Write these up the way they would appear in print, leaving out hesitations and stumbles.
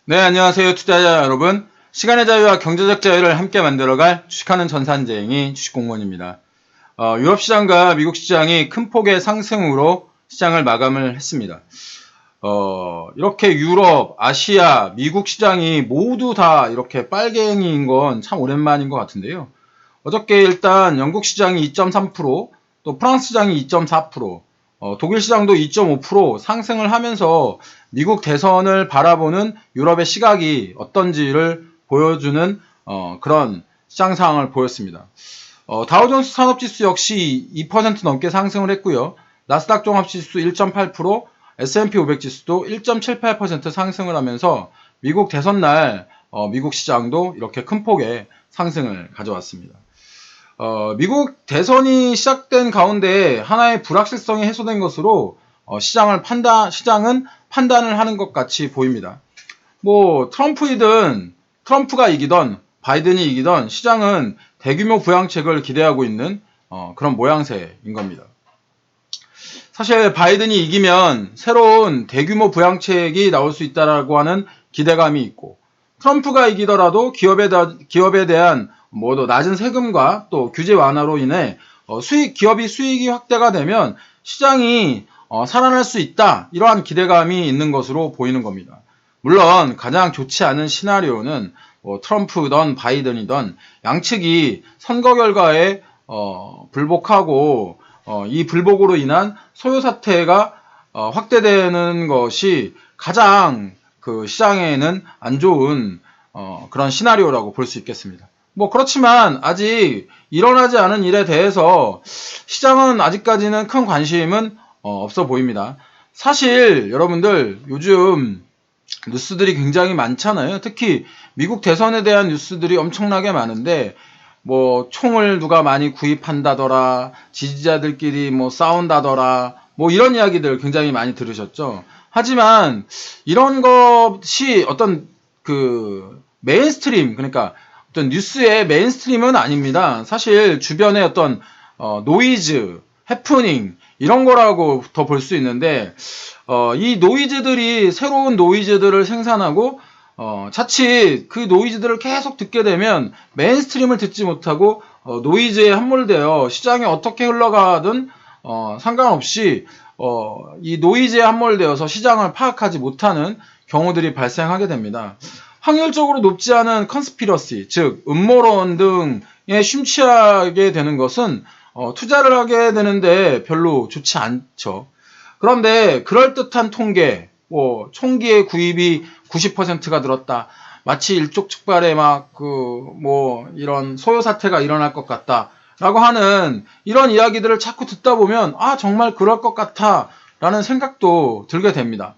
네, 안녕하세요. 투자자 여러분. 시간의 자유와 경제적 자유를 함께 만들어갈 주식하는 전산쟁이 주식공무원입니다. 유럽 시장과 미국 시장이 큰 폭의 상승으로 시장을 마감을 했습니다. 이렇게 유럽, 아시아, 미국 시장이 모두 다 이렇게 빨갱이인 건 참 오랜만인 것 같은데요. 어저께 일단 영국 시장이 2.3%, 또 프랑스 시장이 2.4%, 독일 시장도 2.5% 상승을 하면서 미국 대선을 바라보는 유럽의 시각이 어떤지를 보여주는 그런 시장 상황을 보였습니다. 다우존스 산업지수 역시 2% 넘게 상승을 했고요. 나스닥 종합지수 1.8%, S&P 500 지수도 1.78% 상승을 하면서 미국 대선 날 미국 시장도 이렇게 큰 폭의 상승을 가져왔습니다. 미국 대선이 시작된 가운데 하나의 불확실성이 해소된 것으로 시장은 판단을 하는 것 같이 보입니다. 뭐 트럼프가 이기던 바이든이 이기던 시장은 대규모 부양책을 기대하고 있는 그런 모양새인 겁니다. 사실 바이든이 이기면 새로운 대규모 부양책이 나올 수 있다라고 하는 기대감이 있고, 트럼프가 이기더라도 기업에 대한 더 낮은 세금과 또 규제 완화로 인해 기업이 수익이 확대가 되면 시장이 살아날 수 있다, 이러한 기대감이 있는 것으로 보이는 겁니다. 물론 가장 좋지 않은 시나리오는 트럼프든 바이든이든 양측이 선거 결과에 불복하고 이 불복으로 인한 소요 사태가 확대되는 것이 가장 그 시장에는 안 좋은 그런 시나리오라고 볼 수 있겠습니다. 그렇지만 아직 일어나지 않은 일에 대해서 시장은 아직까지는 큰 관심은 없어 보입니다. 사실 여러분들 요즘 뉴스들이 굉장히 많잖아요. 특히 미국 대선에 대한 뉴스들이 엄청나게 많은데 총을 누가 많이 구입한다더라, 지지자들끼리 싸운다더라, 이런 이야기들 굉장히 많이 들으셨죠. 하지만 이런 것이 어떤 메인스트림, 그러니까 어떤 뉴스의 메인스트림은 아닙니다. 사실 주변의 어떤 노이즈, 해프닝 이런 거라고 더 볼 수 있는데 이 노이즈들이 새로운 노이즈들을 생산하고 자칫 그 노이즈들을 계속 듣게 되면 메인스트림을 듣지 못하고 노이즈에 함몰되어 시장이 어떻게 흘러가든 상관없이 이 노이즈에 함몰되어서 시장을 파악하지 못하는 경우들이 발생하게 됩니다. 확률적으로 높지 않은 컨스피러시, 즉 음모론 등에 심취하게 되는 것은 투자를 하게 되는데 별로 좋지 않죠. 그런데 그럴듯한 통계, 총기의 구입이 90%가 늘었다, 마치 일촉즉발의 이런 소요 사태가 일어날 것 같다 라고 하는 이런 이야기들을 자꾸 듣다 보면 정말 그럴 것 같아 라는 생각도 들게 됩니다.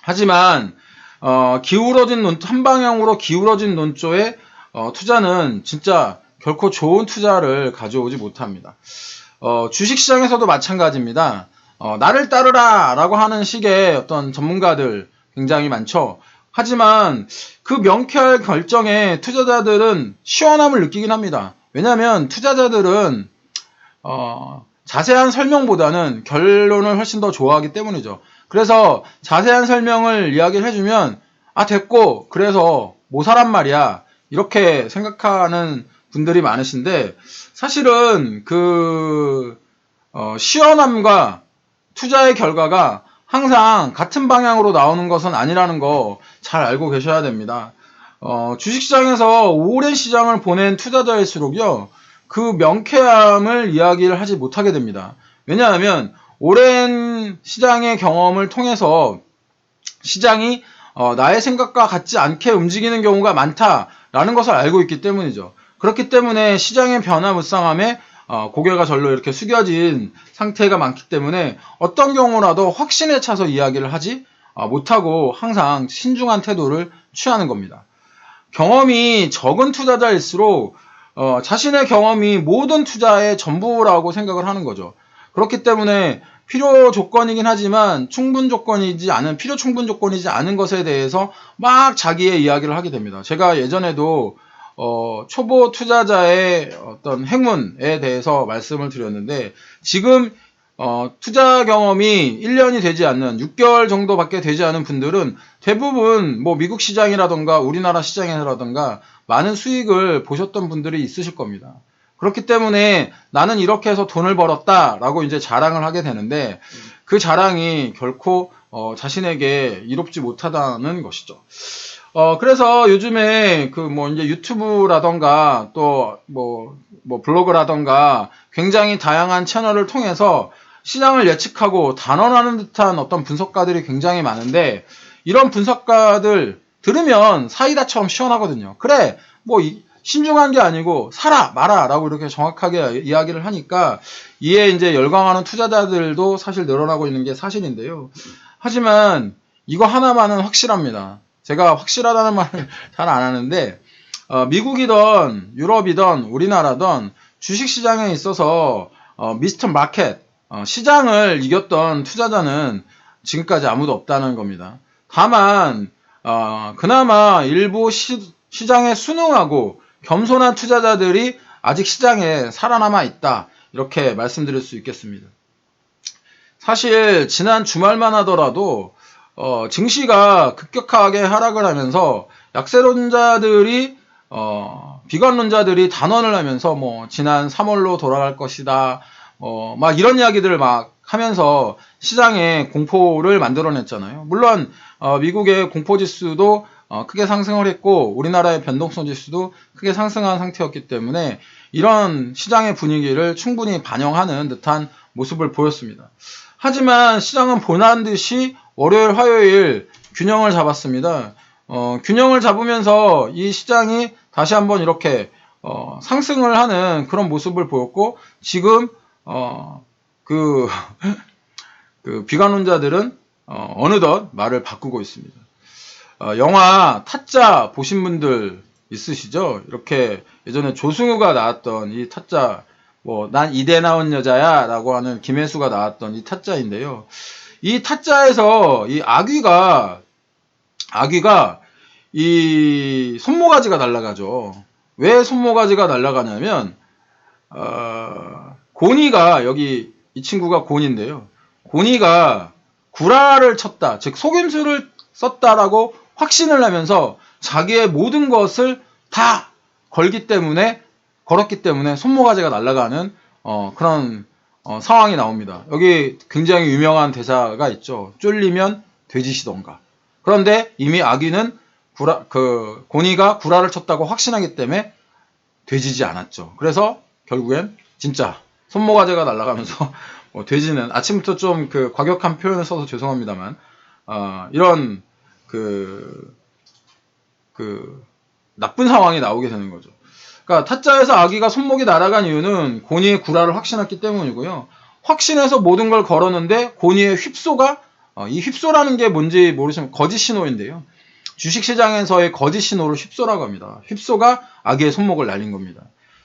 하지만 한 방향으로 기울어진 논조의 투자는 진짜 결코 좋은 투자를 가져오지 못합니다. 주식시장에서도 마찬가지입니다. 나를 따르라 라고 하는 식의 어떤 전문가들 굉장히 많죠. 하지만 그 명쾌할 결정에 투자자들은 시원함을 느끼긴 합니다. 왜냐하면 투자자들은 자세한 설명보다는 결론을 훨씬 더 좋아하기 때문이죠. 그래서 자세한 설명을 이야기를 해주면 됐고 그래서 뭐 사란 말이야 이렇게 생각하는 분들이 많으신데, 사실은 시원함과 투자의 결과가 항상 같은 방향으로 나오는 것은 아니라는 거 잘 알고 계셔야 됩니다. 주식시장에서 오랜 시장을 보낸 투자자일수록요, 그 명쾌함을 이야기를 하지 못하게 됩니다. 왜냐하면 오랜 시장의 경험을 통해서 시장이 나의 생각과 같지 않게 움직이는 경우가 많다라는 것을 알고 있기 때문이죠. 그렇기 때문에 시장의 변화무쌍함에 고개가 절로 이렇게 숙여진 상태가 많기 때문에 어떤 경우라도 확신에 차서 이야기를 하지 못하고 항상 신중한 태도를 취하는 겁니다. 경험이 적은 투자자일수록 자신의 경험이 모든 투자의 전부라고 생각을 하는 거죠. 그렇기 때문에 필요 조건이긴 하지만 필요 충분 조건이지 않은 것에 대해서 막 자기의 이야기를 하게 됩니다. 제가 예전에도 초보 투자자의 어떤 행운에 대해서 말씀을 드렸는데, 지금 투자 경험이 1년이 되지 않는 6개월 정도밖에 되지 않은 분들은 대부분 뭐 미국 시장이라던가 우리나라 시장이라던가 많은 수익을 보셨던 분들이 있으실 겁니다. 그렇기 때문에 나는 이렇게 해서 돈을 벌었다라고 이제 자랑을 하게 되는데 그 자랑이 결코 자신에게 이롭지 못하다는 것이죠. 그래서 요즘에 그 뭐 이제 유튜브라던가 또 뭐 블로그라던가 굉장히 다양한 채널을 통해서 시장을 예측하고 단언하는 듯한 어떤 분석가들이 굉장히 많은데 이런 분석가들 들으면 사이다처럼 시원하거든요. 그래, 뭐 신중한 게 아니고 사라 마라 라고 이렇게 정확하게 이야기를 하니까 이에 이제 열광하는 투자자들도 사실 늘어나고 있는 게 사실인데요. 하지만 이거 하나만은 확실합니다. 제가 확실하다는 말을 잘 안 하는데 미국이든 유럽이든 우리나라든 주식시장에 있어서 미스터 마켓 시장을 이겼던 투자자는 지금까지 아무도 없다는 겁니다. 다만 그나마 일부 시장에 순응하고 겸손한 투자자들이 아직 시장에 살아남아 있다 이렇게 말씀드릴 수 있겠습니다. 사실 지난 주말만 하더라도 증시가 급격하게 하락을 하면서 약세론자들이 비관론자들이 단언을 하면서 뭐 지난 3월로 돌아갈 것이다 막 이런 이야기들을 막 하면서 시장에 공포를 만들어냈잖아요. 물론 미국의 공포지수도 크게 상승을 했고 우리나라의 변동성 지수도 크게 상승한 상태였기 때문에 이런 시장의 분위기를 충분히 반영하는 듯한 모습을 보였습니다. 하지만 시장은 보란 듯이 월요일, 화요일 균형을 잡았습니다. 균형을 잡으면서 이 시장이 다시 한번 이렇게 상승을 하는 그런 모습을 보였고 지금 그 비관론자들은 어느덧 말을 바꾸고 있습니다. 영화 타짜 보신 분들 있으시죠? 이렇게 예전에 조승우가 나왔던 이 타짜 뭐 난 이대 나온 여자야 라고 하는 김혜수가 나왔던 이 타짜인데요. 이 타짜에서 이 아귀가 이 손모가지가 날아가죠. 왜 손모가지가 날아가냐면 고니가 여기 이 친구가 고니인데요. 고니가 구라를 쳤다, 즉 속임수를 썼다라고 확신을 하면서 자기의 모든 것을 다 걸었기 때문에 손모가지가 날아가는 그런 상황이 나옵니다. 여기 굉장히 유명한 대사가 있죠. 쫄리면 돼지시던가. 그런데 이미 아귀는 고니가 구라를 쳤다고 확신하기 때문에 돼지지 않았죠. 그래서 결국엔 진짜 손모가지가 날아가면서 돼지는 아침부터 좀 그 과격한 표현을 써서 죄송합니다만 이런 나쁜 상황이 나오게 되는 거죠. 그러니까 타짜에서 아기가 손목이 날아간 이유는 고니의 구라를 확신했기 때문이고요. 확신해서 모든 걸 걸었는데 고니의 휩소가 이 휩소라는 게 뭔지 모르시면 거짓 신호인데요. 주식시장에서의 거짓 신호를 휩소라고 합니다. 휩소가 아기의 손목을 날린 겁니다.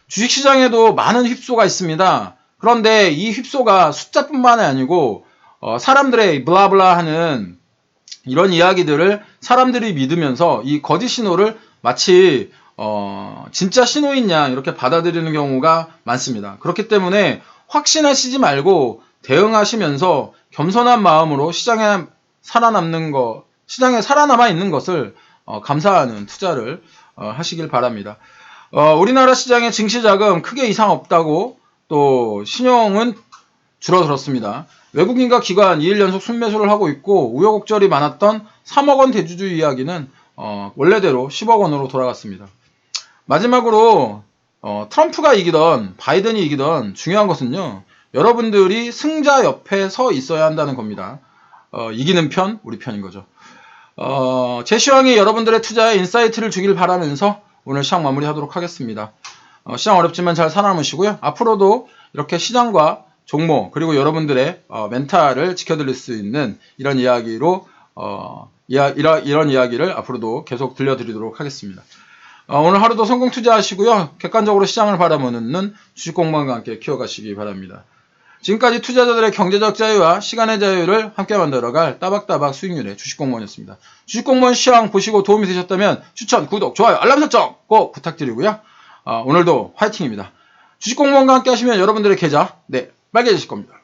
주식시장에도 많은 휩소가 있습니다. 그런데 이 휩소가 숫자뿐만이 아니고 사람들의 블라블라 하는 이런 이야기들을 사람들이 믿으면서 이 거짓 신호를 마치 진짜 신호인 양 이렇게 받아들이는 경우가 많습니다. 그렇기 때문에 확신하시지 말고 대응하시면서 겸손한 마음으로 시장에 살아남아 있는 것을 감사하는 투자를 하시길 바랍니다. 우리나라 시장의 증시자금 크게 이상 없다고 또 신용은 줄어들었습니다. 외국인과 기관 2일 연속 순매수를 하고 있고 우여곡절이 많았던 3억 원 대주주 이야기는 원래대로 10억 원으로 돌아갔습니다. 마지막으로 트럼프가 이기던 바이든이 이기던 중요한 것은요. 여러분들이 승자 옆에 서 있어야 한다는 겁니다. 이기는 편, 우리 편인 거죠. 제시황이 여러분들의 투자에 인사이트를 주길 바라면서 오늘 시장 마무리하도록 하겠습니다. 시장 어렵지만 잘 살아남으시고요. 앞으로도 이렇게 시장과 종목 그리고 여러분들의 멘탈을 지켜드릴 수 있는 이런 이야기로 이런 이야기를 앞으로도 계속 들려드리도록 하겠습니다. 오늘 하루도 성공 투자하시고요. 객관적으로 시장을 바라보는 주식공부원과 함께 키워가시기 바랍니다. 지금까지 투자자들의 경제적 자유와 시간의 자유를 함께 만들어갈 따박따박 수익률의 주식공무원이었습니다. 주식공무원 시황 보시고 도움이 되셨다면 추천, 구독, 좋아요, 알람 설정 꼭 부탁드리고요. 오늘도 화이팅입니다. 주식공무원과 함께 하시면 여러분들의 계좌 빨개지실 겁니다.